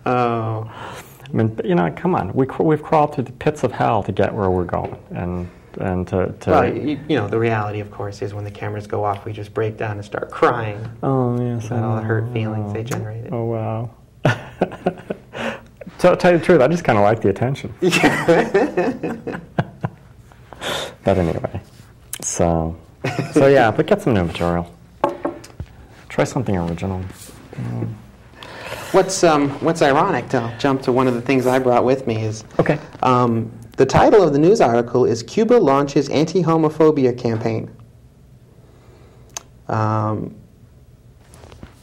Oh. I mean, you know, come on. We've crawled through the pits of hell to get where we're going, and to Well, you know, the reality, of course, is when the cameras go off, we just break down and start crying. Oh yes, about all the hurt feelings they generated. Oh wow. So, to tell you the truth, I just kind of like the attention. But anyway, so yeah, but get some new material. Try something original. What's ironic, to jump to one of the things I brought with me, is Okay. The title of the news article is Cuba Launches Anti-Homophobia Campaign.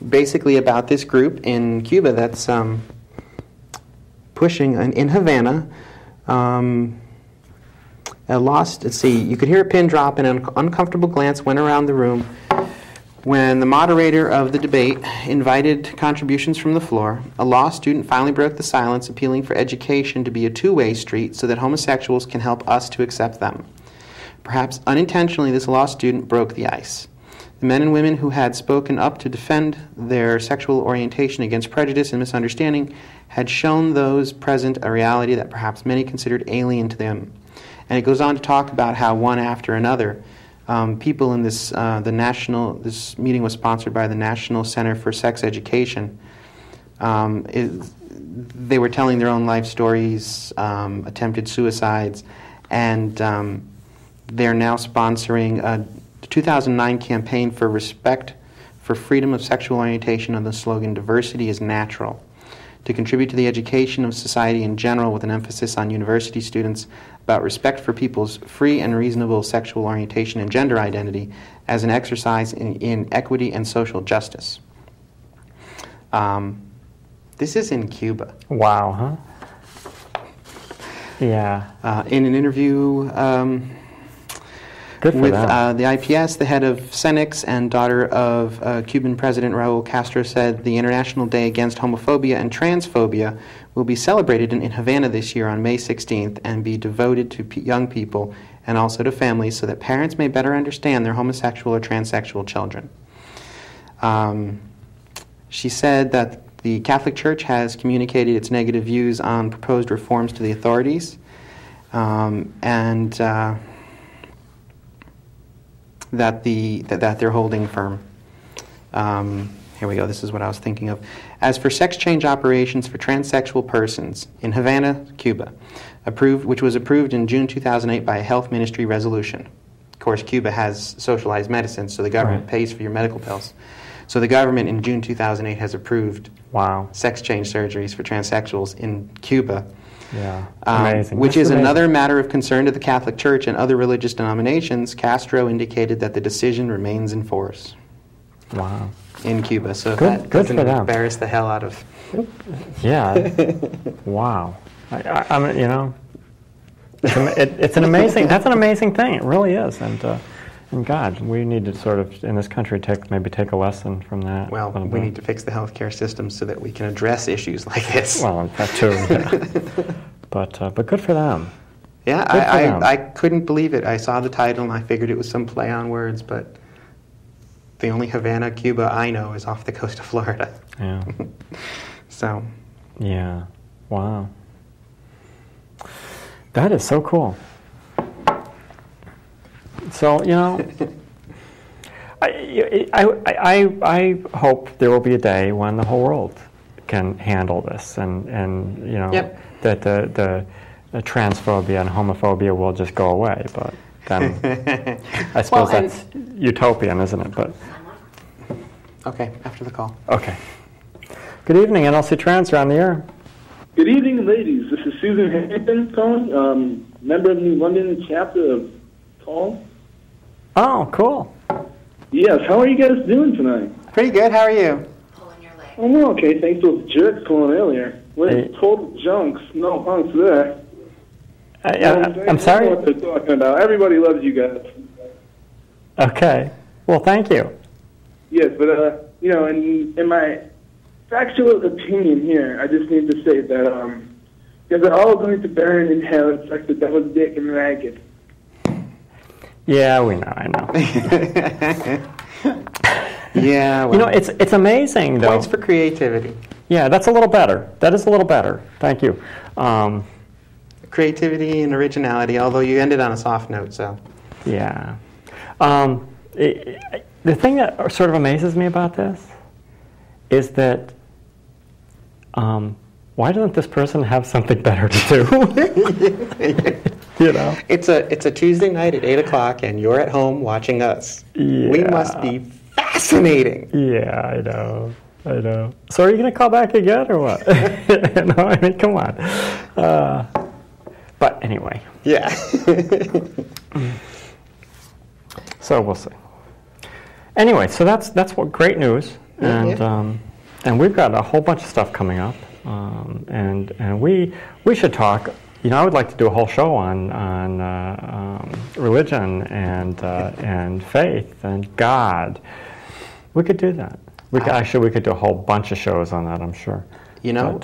Basically about this group in Cuba that's pushing, in Havana, let's see, you could hear a pin drop and an uncomfortable glance went around the room when the moderator of the debate invited contributions from the floor. A law student finally broke the silence, appealing for education to be a two-way street so that homosexuals can help us to accept them. Perhaps unintentionally, this law student broke the ice. The men and women who had spoken up to defend their sexual orientation against prejudice and misunderstanding had shown those present a reality that perhaps many considered alien to them. And it goes on to talk about how one after another, people in this, this meeting was sponsored by the National Center for Sex Education. They were telling their own life stories, attempted suicides, and they're now sponsoring a 2009 campaign for respect for freedom of sexual orientation on the slogan, "Diversity is Natural," to contribute to the education of society in general with an emphasis on university students about respect for people's free and reasonable sexual orientation and gender identity as an exercise in equity and social justice. This is in Cuba. Wow, huh? Yeah. In an interview Good for with them. the IPS, the head of Cenex and daughter of Cuban President Raul Castro said the International Day Against Homophobia and Transphobia will be celebrated in Havana this year on May 16th and be devoted to young people and also to families so that parents may better understand their homosexual or transsexual children. She said that the Catholic Church has communicated its negative views on proposed reforms to the authorities, and that they're holding firm. Here we go. This is what I was thinking of. As for sex change operations for transsexual persons in Havana, Cuba, which was approved in June 2008 by a health ministry resolution. Of course, Cuba has socialized medicine, so the government pays for your medical bills. So the government in June 2008 has approved sex change surgeries for transsexuals in Cuba. Yeah, amazing. Which is another matter of concern to the Catholic Church and other religious denominations. Castro indicated that the decision remains in force. Wow. In Cuba, so good doesn't for them. embarrass the hell out of. Yeah. Wow. I mean, you know, it's an amazing. That's an amazing thing. It really is, and God, we need to sort of in this country maybe take a lesson from that. Well, we need to fix the healthcare system so that we can address issues like this. Well, that too. Yeah. But good for them. Yeah, I couldn't believe it. I saw the title and I figured it was some play on words, but the only Havana, Cuba I know is off the coast of Florida. Yeah. So. Yeah. Wow. That is so cool. So, you know, I hope there will be a day when the whole world can handle this, and you know, that the transphobia and homophobia will just go away. But then I suppose that's utopian, isn't it? But okay, after the call. Okay. Good evening, nlcTrans. You're on the air. Good evening, ladies. This is Susan Hampton calling, member of the London chapter of Paul. Oh, cool. Yes, how are you guys doing tonight? Pretty good. How are you? Pulling your leg. Oh, we're okay. Thanks to those jerks calling earlier. We're total junks. No punks there. I'm sorry? I don't know what they're talking about. Everybody loves you guys. Okay. Well, thank you. Yes, but, you know, in my factual opinion here, I just need to say that, because they're all going to burn in hell. It's like the devil's dick and ragged. Yeah, we know. I know. Yeah, well, you know, it's amazing though. Points for creativity. Yeah, that's a little better. That is a little better. Thank you. Creativity and originality, although you ended on a soft note, so. Yeah. The thing that sort of amazes me about this is that why doesn't this person have something better to do? You know? It's a Tuesday night at 8 o'clock, and you're at home watching us. Yeah. We must be fascinating. Yeah, I know. So are you going to call back again or what? No, I mean, come on. But anyway. Yeah. So we'll see. Anyway, so that's what great news, and we've got a whole bunch of stuff coming up, and we should talk. You know, I would like to do a whole show on religion and faith and God. We could do that. We could do a whole bunch of shows on that, I'm sure. You know,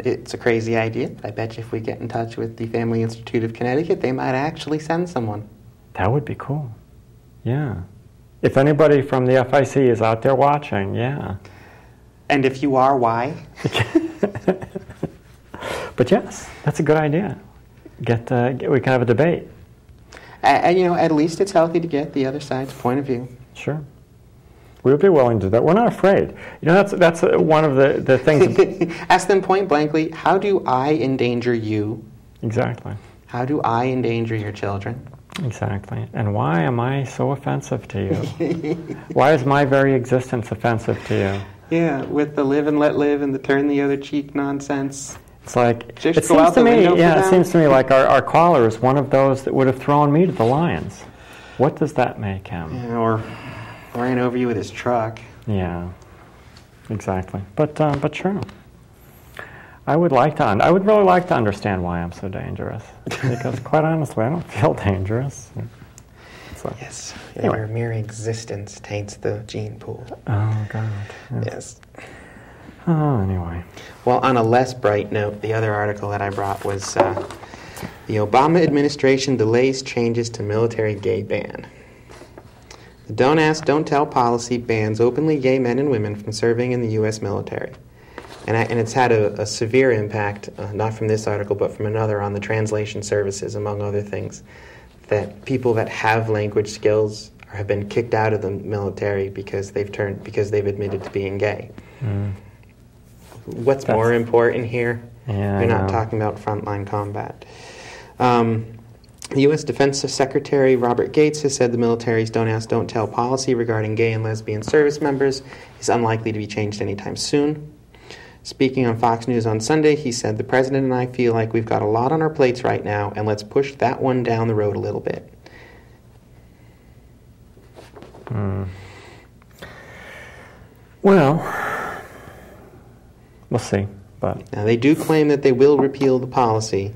it's a crazy idea. I bet you if we get in touch with the Family Institute of Connecticut, they might actually send someone. That would be cool. Yeah. If anybody from the FIC is out there watching, yeah. And if you are, why? But yes, that's a good idea. We can have a debate. And you know, at least it's healthy to get the other side's point of view. Sure. We would be willing to do that. We're not afraid. You know, that's one of the things. Ask them point blankly, how do I endanger you? Exactly. How do I endanger your children? Exactly. And why am I so offensive to you? Why is my very existence offensive to you? Yeah, with the live and let live and the turn the other cheek nonsense. It's like, Just it go out seems to the me, window for yeah, it them? seems to me like our caller is one of those that would have thrown me to the lions. What does that make him? Yeah, or ran over you with his truck. Yeah, exactly. But sure. I would really like to understand why I'm so dangerous. Because quite honestly, I don't feel dangerous. So, Yes, anyway. your mere existence taints the gene pool. Oh, God. Yeah. Yes. Oh, anyway. Well, on a less bright note, the other article that I brought was the Obama administration delays changes to military gay ban. The Don't Ask, Don't Tell policy bans openly gay men and women from serving in the U.S. military. And it's had a severe impact, not from this article, but from another, on the translation services, among other things, that people that have language skills have been kicked out of the military because they've admitted to being gay. Mm. What's more important here? Yeah, We're not talking about frontline combat. The U.S. Defense Secretary Robert Gates has said the military's Don't Ask, Don't Tell policy regarding gay and lesbian service members is unlikely to be changed anytime soon. Speaking on Fox News on Sunday, he said, "The President and I feel like we've got a lot on our plates right now, and let's push that one down the road a little bit." Well, we'll see. But Now, they do claim that they will repeal the policy.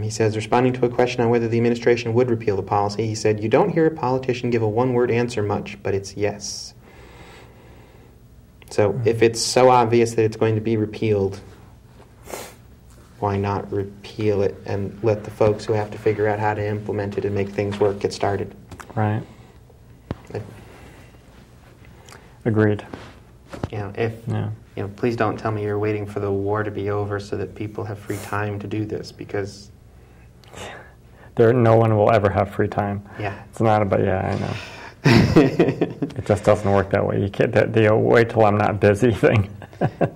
He says, responding to a question on whether the administration would repeal the policy, he said, "You don't hear a politician give a one-word answer much, but it's yes." So if it's so obvious that it's going to be repealed, why not repeal it and let the folks who have to figure out how to implement it and make things work get started? right. Agreed. Please don't tell me you're waiting for the war to be over so that people have free time to do this, because No one will ever have free time. yeah. It's not about, I know. It just doesn't work that way. You can't, the wait till I'm not busy thing.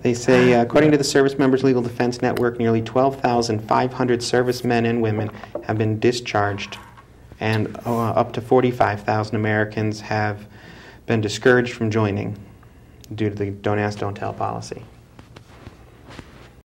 They say, according to the Service Members Legal Defense Network, nearly 12,500 servicemen and women have been discharged, and up to 45,000 Americans have been discouraged from joining due to the Don't Ask, Don't Tell policy.